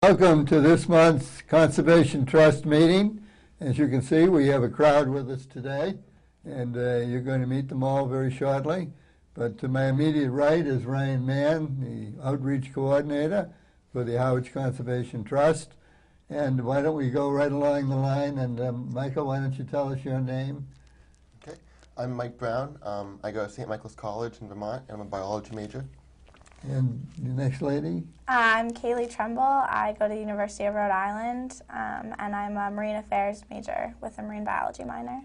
Welcome to this month's Conservation Trust meeting. As you can see, we have a crowd with us today, and you're going to meet them all very shortly. But to my immediate right is Ryan Mann, the Outreach Coordinator for the Harwich Conservation Trust. And why don't we go right along the line, and Michael, why don't you tell us your name? Okay, I'm Mike Brown. I go to St. Michael's College in Vermont, and I'm a biology major. And the next lady? I'm Kaylee Trumbull. I go to the University of Rhode Island, and I'm a marine affairs major with a marine biology minor.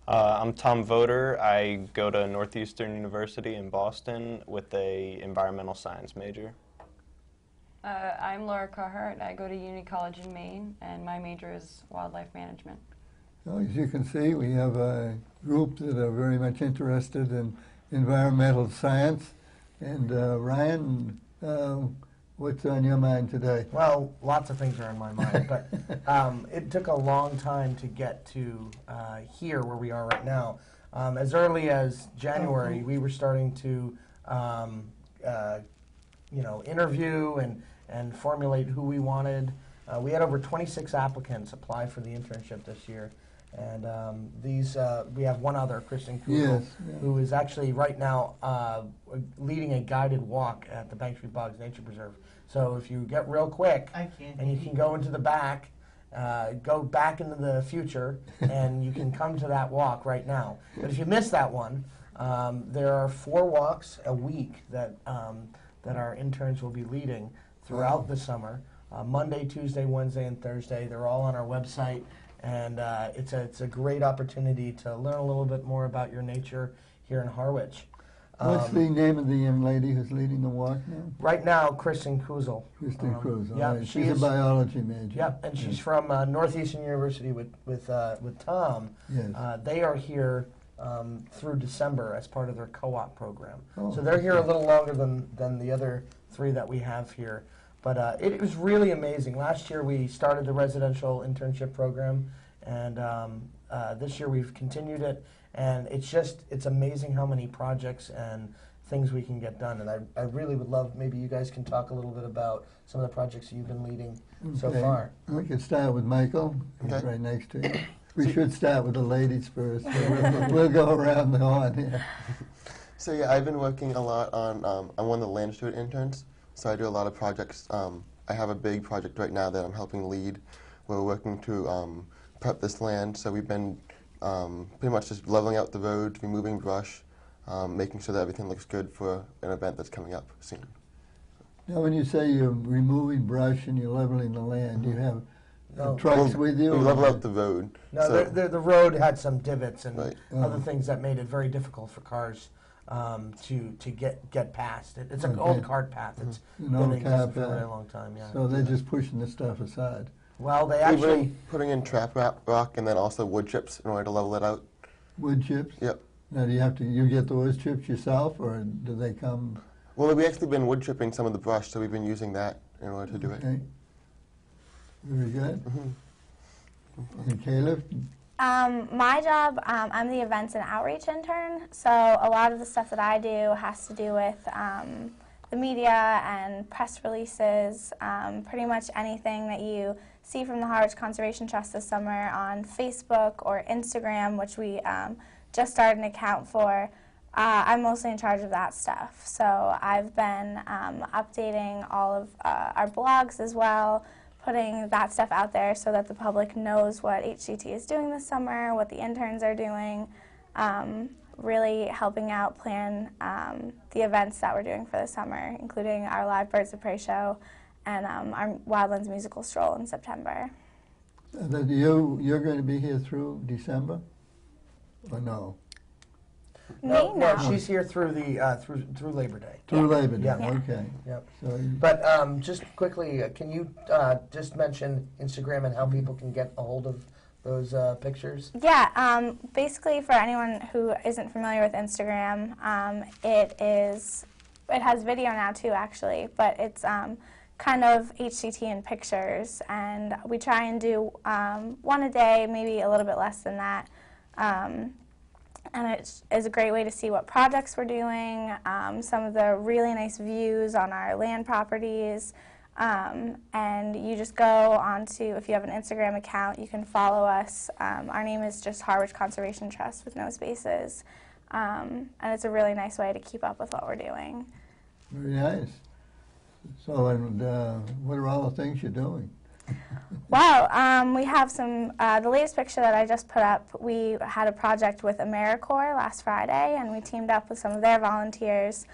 I'm Tom Voter. I go to Northeastern University in Boston with a environmental science major. I'm Laura Carhart. I go to Union College in Maine, and my major is wildlife management. So as you can see, we have a group that are very much interested in environmental science. And Ryan, what's on your mind today? Well, lots of things are on my mind, but it took a long time to get to here where we are right now. As early as January, we were starting to, interview and formulate who we wanted. We had over 26 applicants apply for the internship this year. And we have one other, Kristen Kugel, who is actually right now leading a guided walk at the Bank Street Bogs Nature Preserve. So if you get real quick, and you can go into the back, go back into the future, and you can come to that walk right now. But if you miss that one, there are 4 walks a week that our interns will be leading throughout the summer. Monday, Tuesday, Wednesday, and Thursday. They're all on our website. And it's a great opportunity to learn a little bit more about your nature here in Harwich. What's the name of the young lady who's leading the walk now? Right now, Kristen Kugel. Kristen Kugel. Yeah, right. She's a biology major. Yep, and she's from Northeastern University with Tom. Yes. They are here through December as part of their co-op program. Oh, so they're here a little longer than the other 3 that we have here. But it was really amazing. Last year we started the residential internship program, and this year we've continued it. And it's amazing how many projects and things we can get done. And I really would love, maybe you guys can talk a little bit about some of the projects you've been leading so far. We could start with Michael, who's right next to you. We should start with the ladies first. So we'll go around the horn here. So yeah, I've been working a lot on, I'm one of the land steward interns. So I do a lot of projects. I have a big project right now that I'm helping lead. We're working to prep this land. So we've been pretty much just leveling out the road, removing brush, making sure that everything looks good for an event that's coming up soon. Now, when you say you're removing brush and you're leveling the land, do you have trucks with you? We level out the road. No, so the road had some divots and other things that made it very difficult for cars to get past it. It's an old cart path. It's been existing for a very long time. Yeah. So they're just pushing the stuff aside. Well, they actually We've been putting in trap rock and then also wood chips in order to level it out. Wood chips? Yep. Now, you get the wood chips yourself, or do they come? Well, we've actually been wood chipping some of the brush, so we've been using that in order to do it. Very good. And Caleb? My job, I'm the events and outreach intern, so a lot of the stuff that I do has to do with the media and press releases, pretty much anything that you see from the Harwich Conservation Trust this summer on Facebook or Instagram, which we just started an account for. I'm mostly in charge of that stuff, so I've been updating all of our blogs as well, putting that stuff out there so that the public knows what HCT is doing this summer, what the interns are doing, really helping out plan the events that we're doing for the summer, including our live Birds of Prey show and our Wildlands musical stroll in September. You're going to be here through December, or no? No, she's here through the through Labor Day. Through Labor Day, Yeah. okay. Yep. So But just quickly, can you just mention Instagram and how people can get a hold of those pictures? Yeah, basically for anyone who isn't familiar with Instagram, it has video now too actually, but it's kind of HCT in pictures, and we try and do one a day, maybe a little bit less than that. And it is a great way to see what projects we're doing, some of the really nice views on our land properties, And you just go onto, if you have an Instagram account, you can follow us. Our name is just Harwich Conservation Trust with no spaces. And it's a really nice way to keep up with what we're doing. Very nice. So, and what are all the things you're doing? Well, we have some, the latest picture that I just put up, we had a project with AmeriCorps last Friday, and we teamed up with some of their volunteers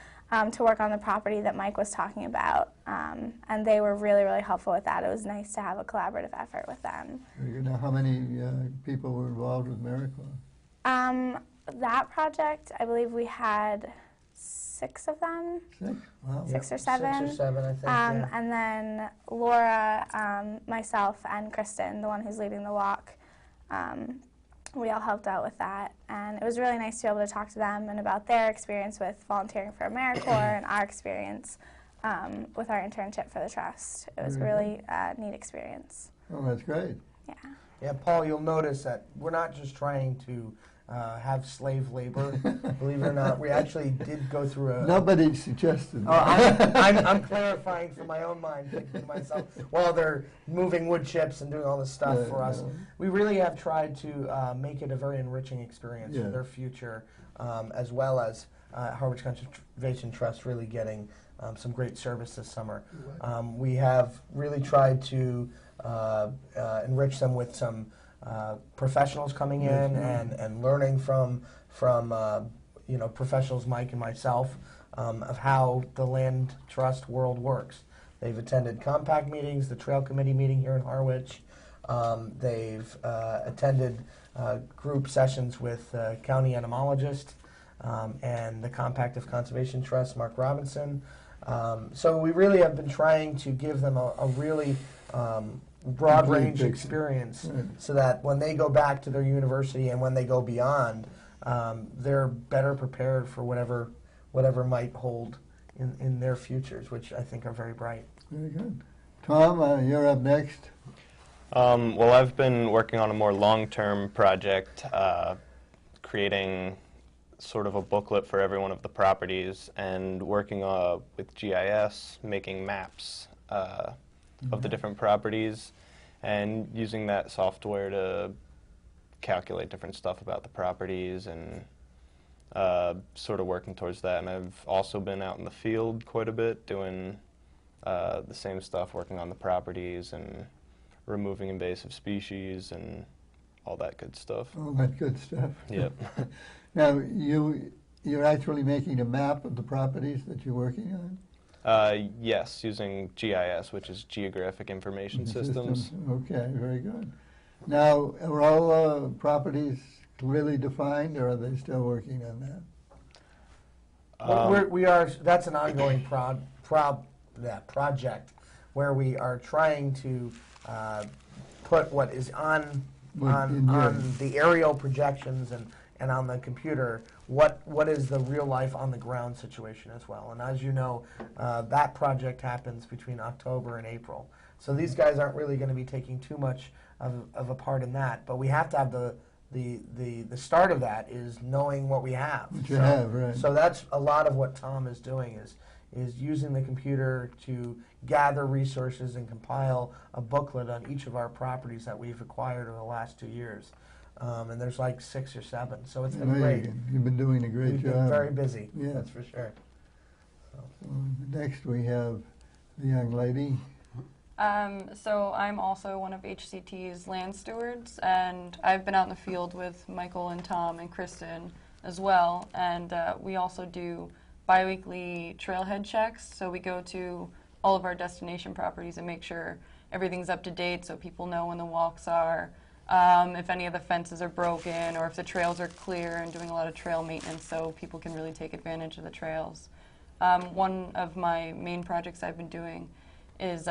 to work on the property that Mike was talking about. And they were really, really helpful with that. It was nice to have a collaborative effort with them. Very good. Now, how many people were involved with AmeriCorps? That project, I believe we had 6 of them. 6? Wow. 6 or 7. 6 or 7, I think. Yeah. And then Laura, myself, and Kristen, the one who's leading the walk, we all helped out with that. And it was really nice to be able to talk to them and about their experience with volunteering for AmeriCorps and our experience with our internship for the Trust. It was a really neat experience. Oh, that's great. Yeah. Yeah, Paul, you'll notice that we're not just trying to have slave labor. Believe it or not, we actually did go through a... Nobody suggested Oh, that. I'm clarifying for my own mind, thinking to myself, while they're moving wood chips and doing all this stuff for us. Yeah. We really have tried to make it a very enriching experience for Yeah. their future, as well as Harwich Conservation Trust really getting some great service this summer. We have really tried to enrich them with some professionals coming in and learning from professionals, Mike and myself, of how the land trust world works. They've attended compact meetings, the trail committee meeting here in Harwich. They've attended group sessions with county entomologist and the Compact of Conservation Trust, Mark Robinson. So we really have been trying to give them a really broad range experience, so that when they go back to their university and when they go beyond, they're better prepared for whatever might hold in their futures, which I think are very bright. Very good. Tom, you're up next. Well, I've been working on a more long-term project, creating sort of a booklet for every one of the properties and working with GIS, making maps of the different properties and using that software to calculate different stuff about the properties and sort of working towards that. And I've also been out in the field quite a bit doing the same stuff, working on the properties and removing invasive species and all that good stuff. All that good stuff. Yep. Now, you're actually making a map of the properties that you're working on? Yes, using GIS, which is Geographic Information Systems. Okay, very good. Now, are all properties clearly defined, or are they still working on that? Well, that's an ongoing project where we are trying to put what is on the aerial projections and on the computer, what is the real life on the ground situation as well. And as you know, that project happens between October and April. So these guys aren't really going to be taking too much of a part in that. But we have to have the start of that is knowing what we have. What you have, right. So that's a lot of what Tom is doing is using the computer to gather resources and compile a booklet on each of our properties that we've acquired over the last 2 years. And there's like 6 or 7, so it's been great. You've been doing a great We've job. been very busy, Yeah. that's for sure. Next we have the young lady. So I'm also one of HCT's land stewards, and I've been out in the field with Michael and Tom and Kristen as well, and we also do biweekly trailhead checks. So we go to all of our destination properties and make sure everything's up to date so people know when the walks are, if any of the fences are broken, or if the trails are clear, and doing a lot of trail maintenance so people can really take advantage of the trails. One of my main projects I've been doing is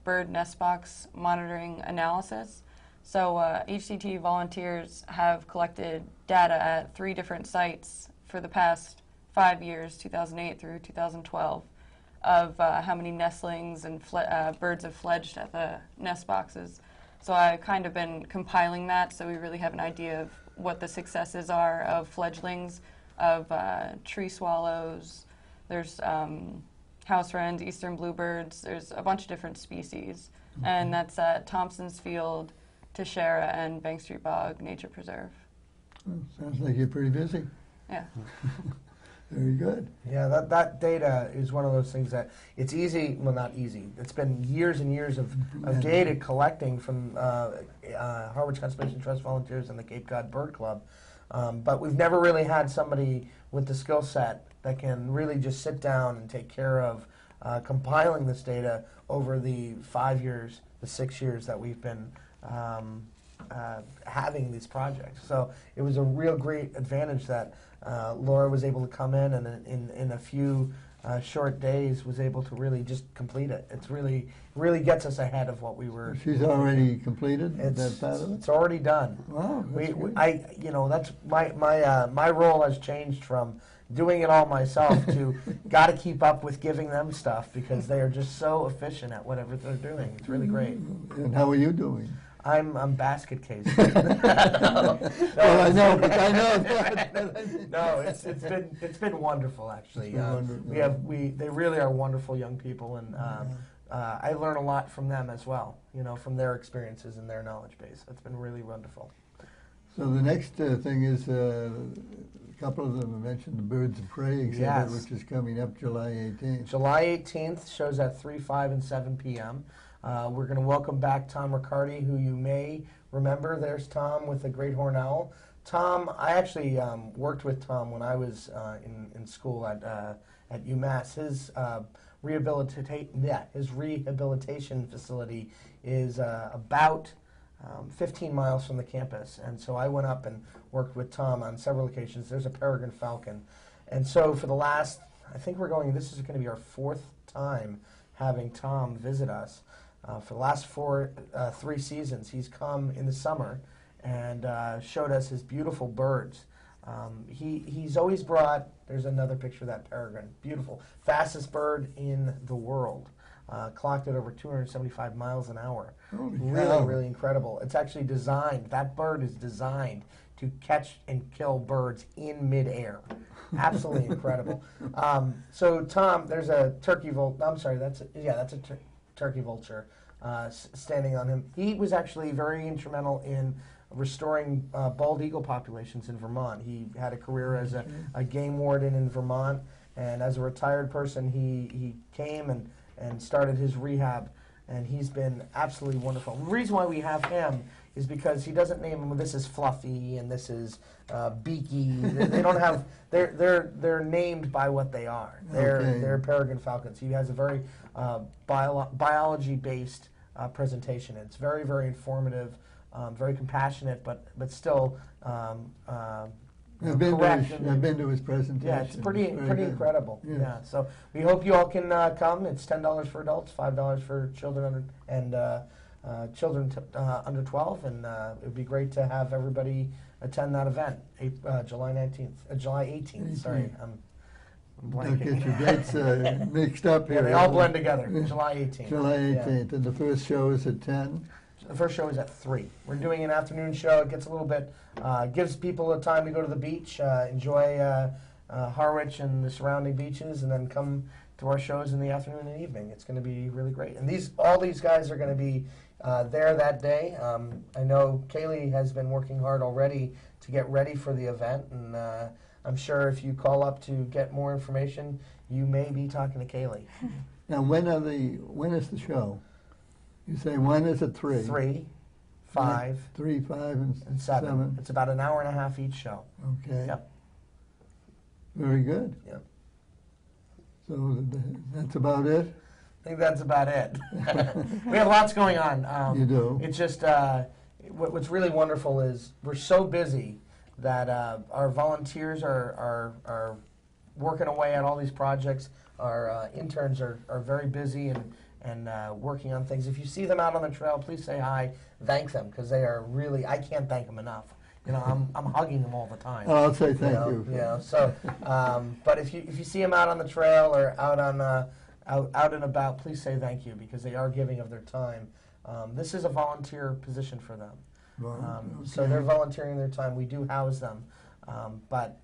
bird nest box monitoring analysis. So HCT volunteers have collected data at 3 different sites for the past 5 years, 2008 through 2012, of how many nestlings and birds have fledged at the nest boxes. So I've kind of been compiling that, so we really have an idea of what the successes are of fledglings, of tree swallows. There's house wrens, eastern bluebirds. There's a bunch of different species, and that's at Thompson's Field, Teixeira, and Bank Street Bog Nature Preserve. Well, sounds like you're pretty busy. Yeah. Very good. Yeah, that data is one of those things that it's easy, well, not easy. It's been years and years of data collecting from Harwich Conservation Trust volunteers and the Cape Cod Bird Club. But we've never really had somebody with the skill set that can really just sit down and take care of compiling this data over the 5 years, the 6 years that we've been having these projects. So it was a real great advantage that Laura was able to come in and in a few short days was able to really just complete it. It's really gets us ahead of what we were. She's already completed that part of it? It's already done. Wow, that's good. That's my role has changed from doing it all myself to got to keep up with giving them stuff because they are just so efficient at whatever they're doing. It's really great. And how are you doing? I'm basket case. Well, I know, but I know that. No, it's been wonderful actually. Wonderful. They really are wonderful young people, and I learn a lot from them as well. From their experiences and their knowledge base. It's been really wonderful. So the next thing is a couple of them mentioned the Birds of Prey exhibit, Yes. which is coming up July 18th. July 18th shows at 3, 5, and 7 p.m. We're going to welcome back Tom Riccardi, who you may remember. There's Tom with the Great Horned Owl. Tom, I actually worked with Tom when I was in school at UMass. His rehabilitation facility is about 15 miles from the campus, and so I went up and worked with Tom on several occasions. There's a peregrine falcon, and so for the last, this is going to be our 4th time having Tom visit us. For the last 3 seasons, he's come in the summer and showed us his beautiful birds. He's always brought, there's another picture of that peregrine, beautiful, fastest bird in the world. Clocked at over 275 miles an hour. Really incredible. It's actually designed, that bird is designed to catch and kill birds in midair. Absolutely incredible. So Tom, there's a turkey vulture, that's a turkey vulture standing on him. He was actually very instrumental in restoring bald eagle populations in Vermont. He had a career as a game warden in Vermont, and as a retired person, he came and started his rehab, and he's been absolutely wonderful. The reason why we have him is because he doesn't name them, this is Fluffy and this is Beaky. They don't have, they're named by what they are. They're peregrine falcons. He has a very biology-based presentation. It's very, very informative, very compassionate, but still I've been to his presentation. Yeah, it's pretty incredible. Yes. Yeah, so we hope you all can come. It's $10 for adults, $5 for children under 12, and it would be great to have everybody attend that event. July 18th. Sorry, I'm blanking. Don't get your dates mixed up here. Yeah, they all blend together. July 18th. July 18th, and the first show is at 10. The first show is at 3. We're doing an afternoon show. It gets a little bit, gives people a time to go to the beach, enjoy Harwich and the surrounding beaches, and then come to our shows in the afternoon and evening. It's going to be really great. And all these guys are going to be there that day. I know Kaylee has been working hard already to get ready for the event, and I'm sure if you call up to get more information, you may be talking to Kaylee. Now, when is the show? You say one is at 3. 3, 5, 3, 5, and 7. It's about an hour and a half each show. Okay. Yep. Very good. Yep. So that's about it? I think that's about it. We have lots going on. You do? It's just, what's really wonderful is we're so busy that our volunteers are working away at all these projects. Our interns are very busy and working on things. If you see them out on the trail, please say hi, thank them, because they are really, I can't thank them enough. I'm hugging them all the time. Oh, I'll say thank you. So, but if you see them out on the trail or out and about, please say thank you, because they are giving of their time. This is a volunteer position for them. Well, So they're volunteering their time. We do house them, but